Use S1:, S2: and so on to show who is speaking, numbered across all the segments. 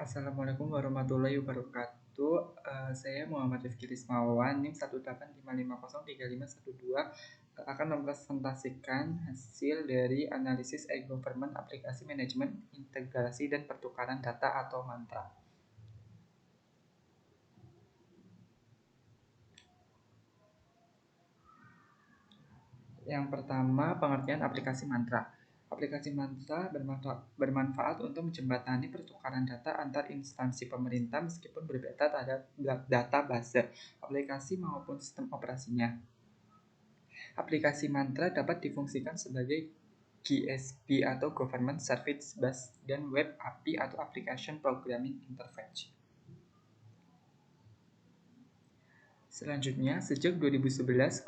S1: Assalamualaikum warahmatullahi wabarakatuh. Saya Muhammad Rifki Rismawan, NIM 185503512 akan mempresentasikan hasil dari analisis e-government aplikasi manajemen integrasi dan pertukaran data atau mantra. Yang pertama, pengertian aplikasi mantra. Aplikasi mantra bermanfaat untuk menjembatani pertukaran data antar instansi pemerintah meskipun berbeda terhadap database, aplikasi maupun sistem operasinya. Aplikasi mantra dapat difungsikan sebagai GSP atau Government Service Bus dan Web API atau Application Programming Interface. Selanjutnya, sejak 2011,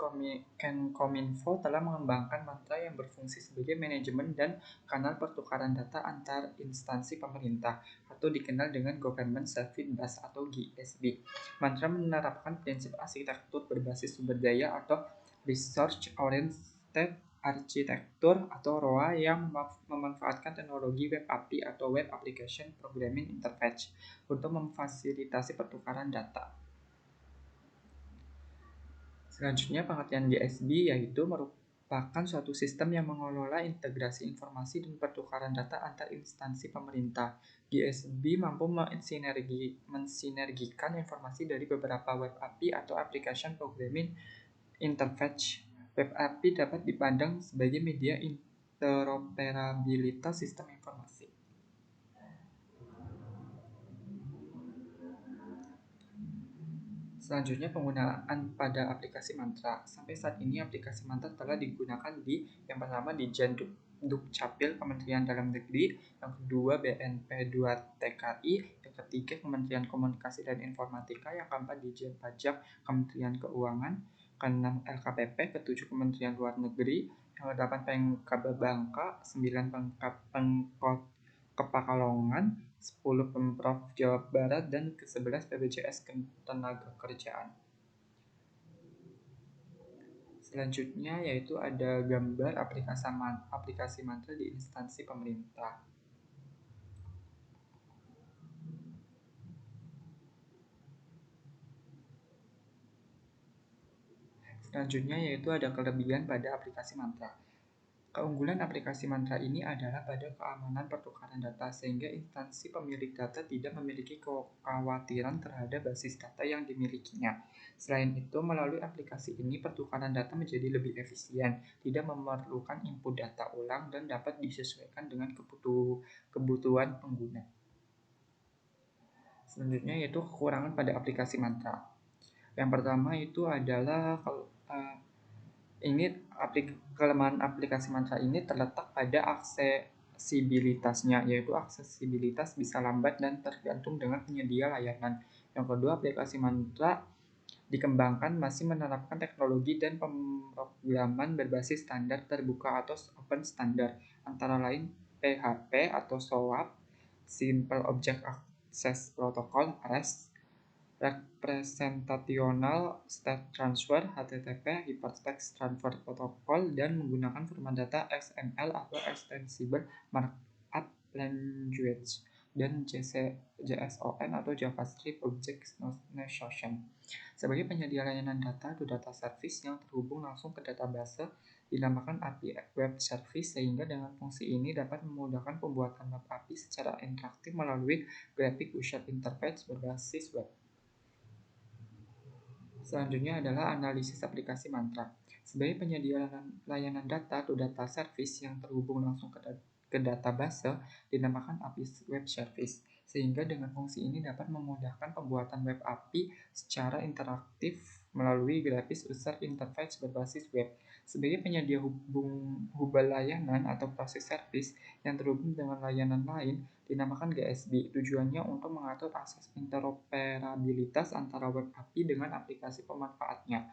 S1: Kominfo telah mengembangkan mantra yang berfungsi sebagai manajemen dan kanal pertukaran data antar instansi pemerintah atau dikenal dengan Government Service Bus atau GSB. Mantra menerapkan prinsip arsitektur berbasis sumber daya atau Resource Oriented Architecture atau ROA yang memanfaatkan teknologi Web API atau Web Application Programming Interface untuk memfasilitasi pertukaran data. Selanjutnya, pengertian GSB yaitu merupakan suatu sistem yang mengelola integrasi informasi dan pertukaran data antar instansi pemerintah. GSB mampu mensinergikan informasi dari beberapa web API atau Application Programming Interface. Web API dapat dipandang sebagai media interoperabilitas sistem informasi. Selanjutnya, penggunaan pada aplikasi mantra. Sampai saat ini aplikasi mantra telah digunakan yang pertama di Dukcapil Kementerian Dalam Negeri, yang kedua BNP2TKI, yang ketiga Kementerian Komunikasi dan Informatika, yang keempat Ditjen Pajak Kementerian Keuangan, keenam LKPP, ketujuh Kementerian Luar Negeri, yang kedelapan Pemkab Bangka, 9 Pemkot Pekalongan, 10 Pemprov Jawa Barat, dan ke-11 BPJS Ketenagakerjaan. Selanjutnya yaitu ada gambar aplikasi mantra di instansi pemerintah. Selanjutnya yaitu ada kelebihan pada aplikasi mantra. Keunggulan aplikasi mantra ini adalah pada keamanan pertukaran data, sehingga instansi pemilik data tidak memiliki kekhawatiran terhadap basis data yang dimilikinya. Selain itu, melalui aplikasi ini pertukaran data menjadi lebih efisien, tidak memerlukan input data ulang, dan dapat disesuaikan dengan kebutuhan pengguna. Selanjutnya yaitu kekurangan pada aplikasi mantra. Yang pertama itu adalah kelemahan aplikasi mantra ini terletak pada aksesibilitasnya, yaitu aksesibilitas bisa lambat dan tergantung dengan penyedia layanan. Yang kedua, aplikasi mantra dikembangkan masih menerapkan teknologi dan pemrograman berbasis standar terbuka atau open standard, antara lain PHP atau SOAP, Simple Object Access Protocol (REST), Representational State Transfer (HTTP), Hypertext Transfer Protocol, dan menggunakan format data XML atau Extensible Markup Language, dan JSON atau JavaScript Object Notation. Sebagai penyedia layanan data atau data service yang terhubung langsung ke database, dinamakan API Web Service, sehingga dengan fungsi ini dapat memudahkan pembuatan web API secara interaktif melalui graphic user interface berbasis web. Selanjutnya adalah analisis aplikasi mantra. Sebagai penyedia layanan data atau data service yang terhubung langsung ke database, dinamakan API Web Service, sehingga dengan fungsi ini dapat memudahkan pembuatan web API secara interaktif melalui grafis user interface berbasis web. Sebagai penyedia hubal layanan atau proses service yang terhubung dengan layanan lain, dinamakan GSB. Tujuannya untuk mengatur akses interoperabilitas antara web API dengan aplikasi pemanfaatnya.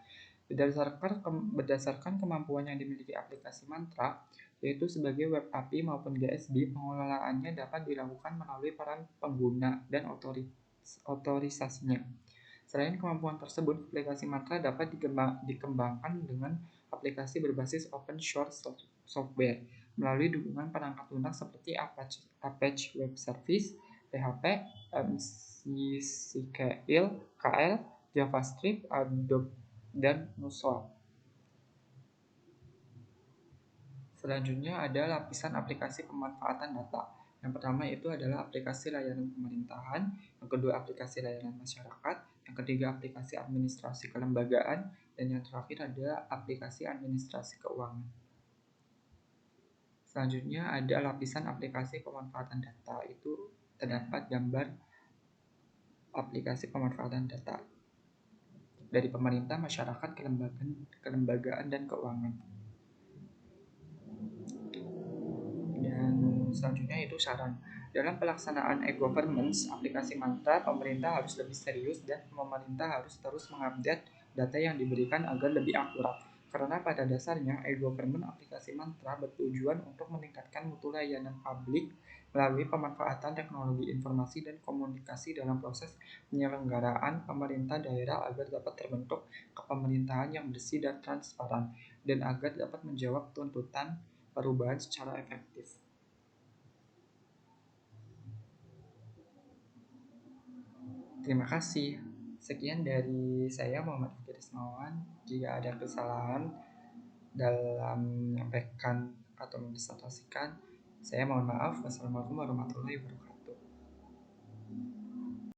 S1: Berdasarkan kemampuan yang dimiliki aplikasi mantra, yaitu sebagai web API maupun GSB, pengelolaannya dapat dilakukan melalui peran pengguna dan otorisasinya. Selain kemampuan tersebut, aplikasi mantra dapat dikembangkan dengan aplikasi berbasis open source software melalui dukungan perangkat lunak seperti Apache Web Service, PHP, MySQL, KL, JavaScript, Adobe, dan Nuswap. Selanjutnya ada lapisan aplikasi pemanfaatan data. Yang pertama itu adalah aplikasi layanan pemerintahan, yang kedua aplikasi layanan masyarakat, yang ketiga aplikasi administrasi kelembagaan, dan yang terakhir ada aplikasi administrasi keuangan. Selanjutnya ada lapisan aplikasi pemanfaatan data. Itu terdapat gambar aplikasi pemanfaatan data dari pemerintah, masyarakat, kelembagaan, dan keuangan. Dan selanjutnya itu saran. Dalam pelaksanaan e-governance aplikasi Mantra, pemerintah harus lebih serius dan pemerintah harus terus mengupdate data yang diberikan agar lebih akurat. Karena pada dasarnya e-government aplikasi Mantra bertujuan untuk meningkatkan mutu layanan publik melalui pemanfaatan teknologi informasi dan komunikasi dalam proses penyelenggaraan pemerintah daerah agar dapat terbentuk kepemerintahan yang bersih dan transparan dan agar dapat menjawab tuntutan perubahan secara efektif. Terima kasih. Sekian dari saya Muhammad Fikri Ismawan. Jika ada kesalahan dalam menyampaikan atau mendisertasikan, saya mohon maaf. Wassalamualaikum warahmatullahi wabarakatuh.